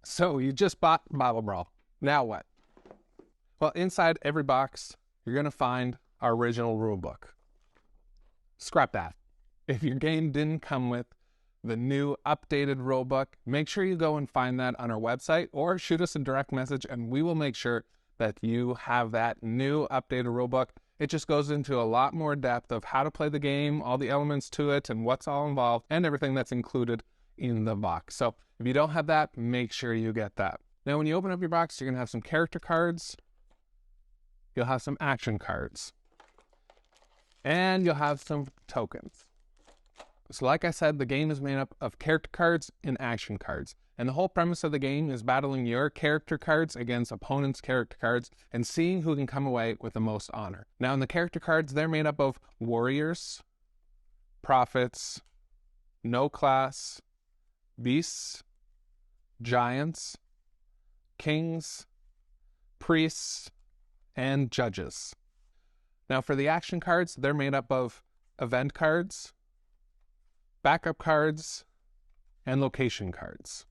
So you just bought Bible Brawl. Now what? Well, inside every box, you're going to find our original rulebook. Scrap that. If your game didn't come with the new updated rulebook, make sure you go and find that on our website or shoot us a direct message and we will make sure that you have that new updated rulebook. It just goes into a lot more depth of how to play the game, all the elements to it and what's all involved and everything that's included in the box. So if you don't have that, make sure you get that. Now, when you open up your box, you're going to have some character cards. You'll have some action cards. And you'll have some tokens. So like I said, the game is made up of character cards and action cards. And the whole premise of the game is battling your character cards against opponents' character cards and seeing who can come away with the most honor. Now, in the character cards, they're made up of warriors, prophets, no class, beasts, giants, kings, priests, and judges. Now for the action cards, they're made up of event cards, backup cards, and location cards.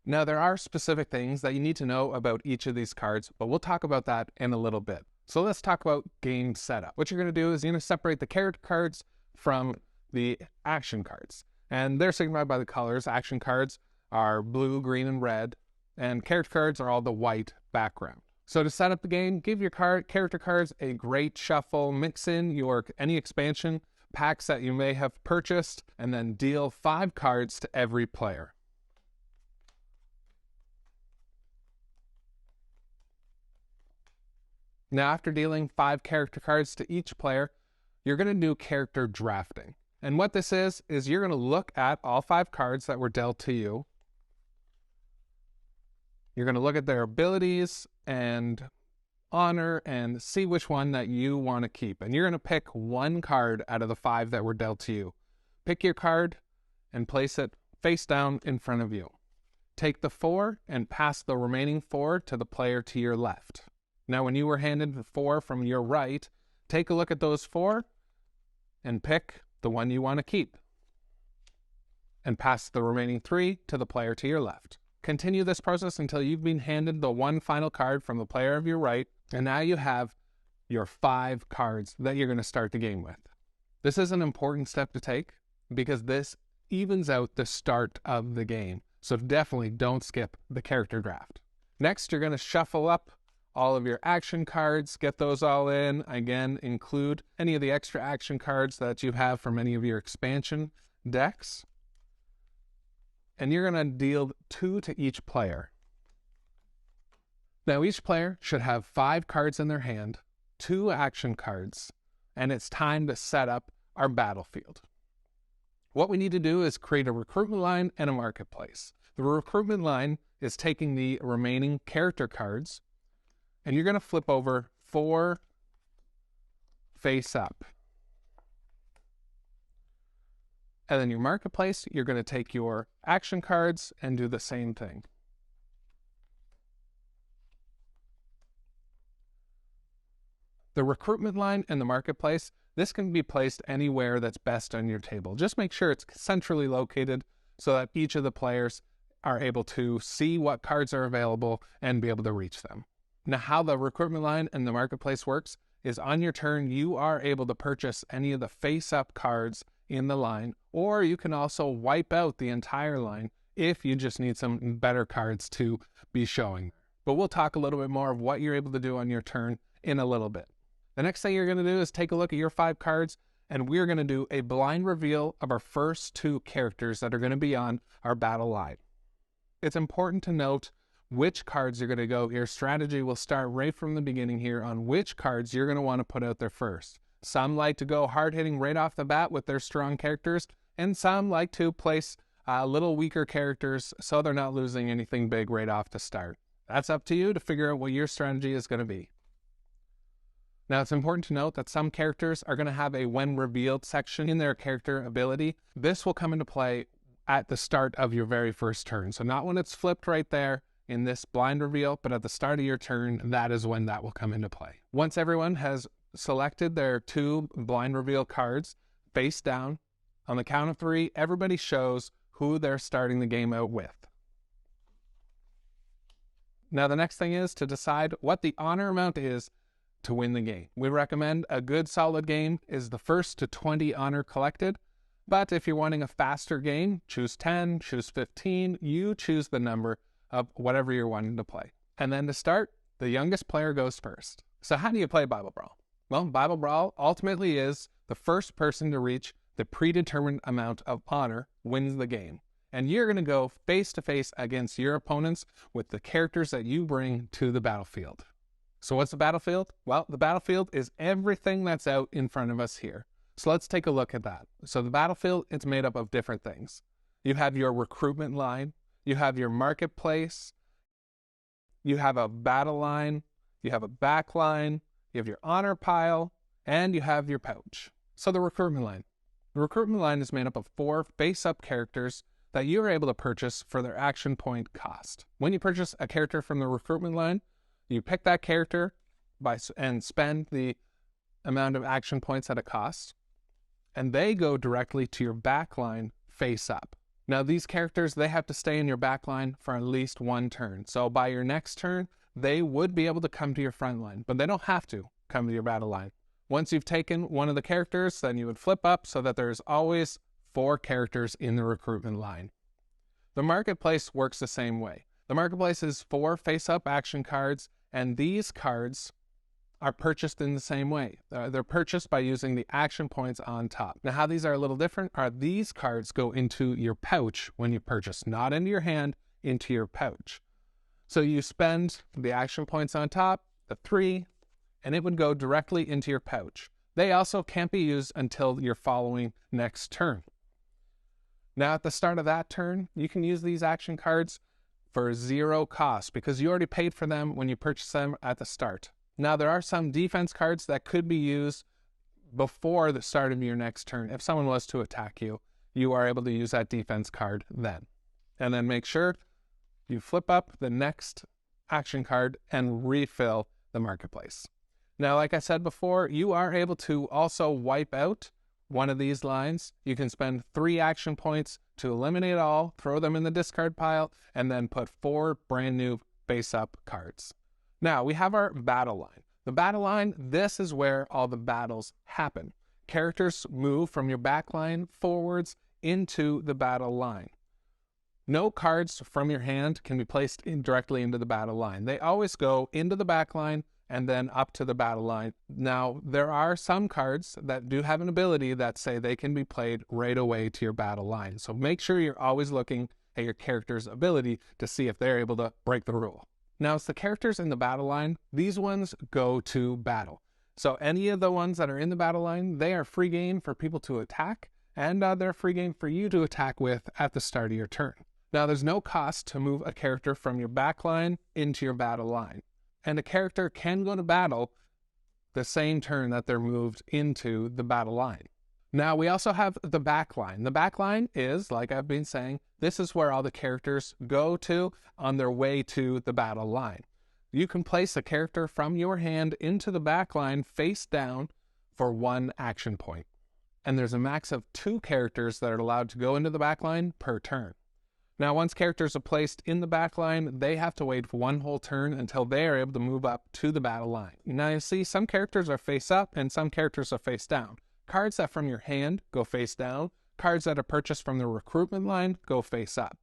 Now there are specific things that you need to know about each of these cards, but we'll talk about that in a little bit. So let's talk about game setup. What you're going to do is you're going to separate the character cards from the action cards. And they're signified by the colors. Action cards are blue, green, and red. And character cards are all the white background. So to set up the game, give your character cards a great shuffle. Mix in any expansion packs that you may have purchased. And then deal 5 cards to every player. Now after dealing 5 character cards to each player, you're going to do character drafting. And what this is you're going to look at all 5 cards that were dealt to you. You're going to look at their abilities and honor and see which one that you want to keep. And you're going to pick 1 card out of the 5 that were dealt to you. Pick your card and place it face down in front of you. Take the 4 and pass the remaining 4 to the player to your left. Now when you were handed the 4 from your right, take a look at those 4 and pick the one you want to keep. And pass the remaining 3 to the player to your left. Continue this process until you've been handed the 1 final card from the player of your right, and now you have your 5 cards that you're going to start the game with. This is an important step to take because this evens out the start of the game, so definitely don't skip the character draft. Next, you're going to shuffle up all of your action cards, get those all in. Again, include any of the extra action cards that you have from any of your expansion decks. And you're going to deal 2 to each player. Now each player should have 5 cards in their hand, 2 action cards, and it's time to set up our battlefield. What we need to do is create a recruitment line and a marketplace. The recruitment line is taking the remaining character cards, and you're going to flip over 4 face up. And then your marketplace, you're going to take your action cards and do the same thing. The recruitment line and the marketplace, this can be placed anywhere that's best on your table. Just make sure it's centrally located so that each of the players are able to see what cards are available and be able to reach them. Now, how the recruitment line and the marketplace works is on your turn, you are able to purchase any of the face-up cards in the line, or you can also wipe out the entire line if you just need some better cards to be showing. But we'll talk a little bit more of what you're able to do on your turn in a little bit. The next thing you're going to do is take a look at your 5 cards, and we're going to do a blind reveal of our first 2 characters that are going to be on our battle line. It's important to note which cards you're going to go. Your strategy will start right from the beginning here on which cards you're going to want to put out there first. Some like to go hard-hitting right off the bat with their strong characters, and some like to place little weaker characters so they're not losing anything big right off the start. That's up to you to figure out what your strategy is going to be. Now, it's important to note that some characters are going to have a when revealed section in their character ability. This will come into play at the start of your very first turn. So not when it's flipped right there in this blind reveal, but at the start of your turn, that is when that will come into play. Once everyone has selected their 2 blind reveal cards face down, on the count of 3, everybody shows who they're starting the game out with. Now, the next thing is to decide what the honor amount is to win the game. We recommend a good solid game is the first to 20 honor collected, but if you're wanting a faster game, choose 10, choose 15, you choose the number of whatever you're wanting to play. And then to start, the youngest player goes first. So how do you play Bible Brawl? Well, Bible Brawl ultimately is the first person to reach the predetermined amount of honor wins the game. And you're going to go face-to-face against your opponents with the characters that you bring to the battlefield. So what's the battlefield? Well, the battlefield is everything that's out in front of us here. So let's take a look at that. So the battlefield, it's made up of different things. You have your recruitment line, you have your marketplace, you have a battle line, you have a back line, you have your honor pile, and you have your pouch. So the recruitment line. The recruitment line is made up of 4 face-up characters that you are able to purchase for their action point cost. When you purchase a character from the recruitment line, you pick that character and spend the amount of action points that it costs, and they go directly to your backline face-up. Now, these characters, they have to stay in your backline for at least 1 turn. So by your next turn, they would be able to come to your front line, but they don't have to come to your battle line. Once you've taken one of the characters, then you would flip up so that there's always 4 characters in the recruitment line. The marketplace works the same way. The marketplace is 4 face-up action cards, and these cards are purchased in the same way. They're purchased by using the action points on top. Now, how these are a little different are these cards go into your pouch when you purchase, not into your hand, into your pouch. So you spend the action points on top, the 3, and it would go directly into your pouch. They also can't be used until your following next turn. Now, at the start of that turn, you can use these action cards for 0 cost because you already paid for them when you purchased them at the start. Now, there are some defense cards that could be used before the start of your next turn. If someone was to attack you, you are able to use that defense card then. And then make sure you flip up the next action card and refill the marketplace. Now, like I said before, you are able to also wipe out one of these lines. You can spend 3 action points to eliminate all, throw them in the discard pile, and then put 4 brand new face-up cards. Now, we have our battle line. The battle line, this is where all the battles happen. Characters move from your back line forwards into the battle line. No cards from your hand can be placed directly into the battle line. They always go into the back line and then up to the battle line. Now, there are some cards that do have an ability that say they can be played right away to your battle line. So make sure you're always looking at your character's ability to see if they're able to break the rule. Now, it's the characters in the battle line. These ones go to battle. So any of the ones that are in the battle line, they are free game for people to attack, and they're free game for you to attack with at the start of your turn. Now, there's no cost to move a character from your back line into your battle line. And a character can go to battle the same turn that they're moved into the battle line. Now, we also have the back line. The back line is, like I've been saying, this is where all the characters go to on their way to the battle line. You can place a character from your hand into the back line face down for 1 action point. And there's a max of 2 characters that are allowed to go into the back line per turn. Now, once characters are placed in the back line, they have to wait for 1 whole turn until they are able to move up to the battle line. Now, you see some characters are face up and some characters are face down. Cards that from your hand go face down. Cards that are purchased from the recruitment line go face up.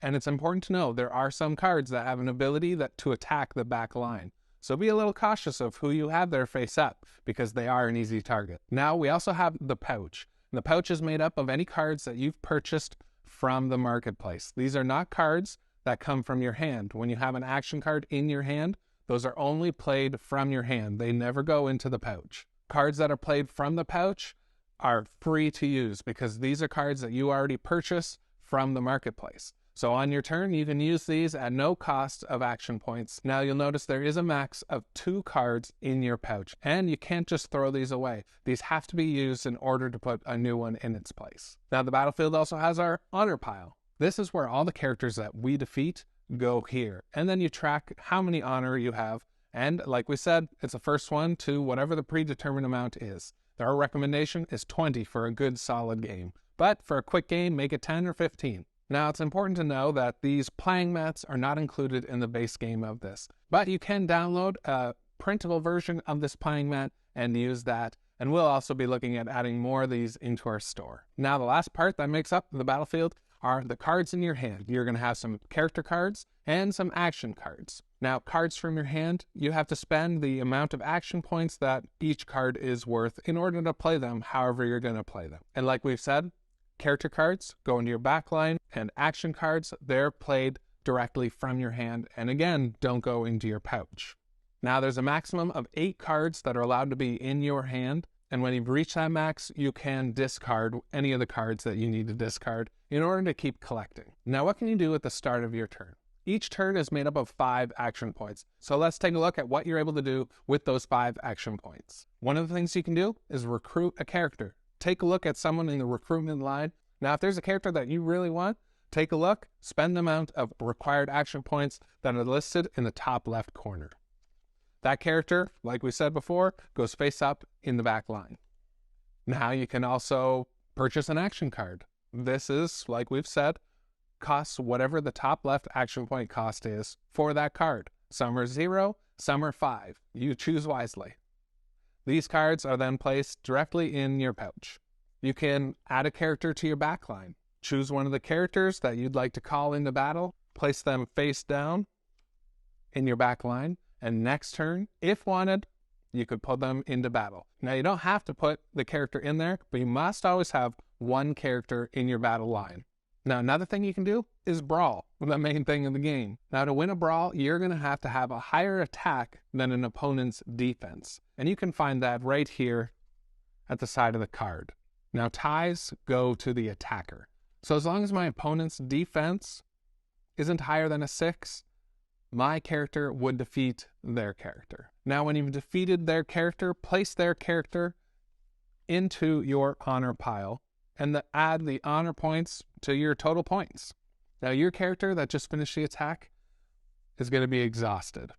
And it's important to know there are some cards that have an ability to attack the back line. So be a little cautious of who you have there face up because they are an easy target. Now, we also have the pouch. And the pouch is made up of any cards that you've purchased from the marketplace. These are not cards that come from your hand. When you have an action card in your hand, those are only played from your hand. They never go into the pouch. Cards that are played from the pouch are free to use because these are cards that you already purchased from the marketplace. So on your turn, you can use these at no cost of action points. Now you'll notice there is a max of 2 cards in your pouch, and you can't just throw these away. These have to be used in order to put a new one in its place. Now the battlefield also has our honor pile. This is where all the characters that we defeat go here. And then you track how many honor you have. And like we said, it's the first one to whatever the predetermined amount is. Our recommendation is 20 for a good solid game. But for a quick game, make it 10 or 15. Now, it's important to know that these playing mats are not included in the base game of this, but you can download a printable version of this playing mat and use that, and we'll also be looking at adding more of these into our store. Now, the last part that makes up the battlefield are the cards in your hand. You're going to have some character cards and some action cards. Now, cards from your hand, you have to spend the amount of action points that each card is worth in order to play them however you're going to play them. And like we've said, character cards go into your back line, and action cards, they're played directly from your hand, and again, don't go into your pouch. Now, there's a maximum of 8 cards that are allowed to be in your hand, and when you've reached that max, you can discard any of the cards that you need to discard in order to keep collecting. Now, what can you do at the start of your turn? Each turn is made up of 5 action points, so let's take a look at what you're able to do with those 5 action points. One of the things you can do is recruit a character. Take a look at someone in the recruitment line. Now, if there's a character that you really want, take a look, spend the amount of required action points that are listed in the top left corner. That character, like we said before, goes face up in the back line. Now you can also purchase an action card. This is, like we've said, costs whatever the top left action point cost is for that card. Some are 0, some are 5. You choose wisely. These cards are then placed directly in your pouch. You can add a character to your back line. Choose one of the characters that you'd like to call into battle, place them face down in your back line, and next turn, if wanted, you could put them into battle. Now, you don't have to put the character in there, but you must always have one character in your battle line. Now, another thing you can do is brawl, the main thing in the game. Now, to win a brawl, you're going to have a higher attack than an opponent's defense. And you can find that right here at the side of the card. Now, ties go to the attacker. So as long as my opponent's defense isn't higher than a 6, my character would defeat their character. Now, when you've defeated their character, place their character into your honor pile and add the honor points to your total points. Now, your character that just finished the attack is going to be exhausted.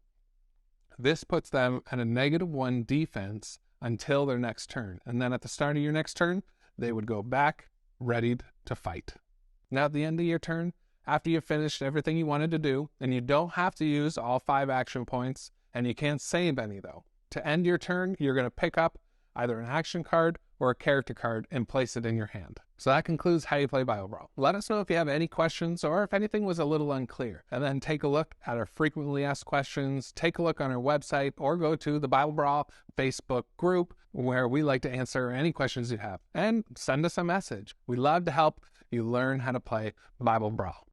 This puts them at a -1 defense until their next turn. And then at the start of your next turn, they would go back ready to fight. Now, at the end of your turn, after you've finished everything you wanted to do, and you don't have to use all 5 action points, and you can't save any though. To end your turn, you're going to pick up either an action card or a character card and place it in your hand. So that concludes how you play Bible Brawl. Let us know if you have any questions or if anything was a little unclear. And then take a look at our frequently asked questions, take a look on our website, or go to the Bible Brawl Facebook group where we like to answer any questions you have. And send us a message. We love to help you learn how to play Bible Brawl.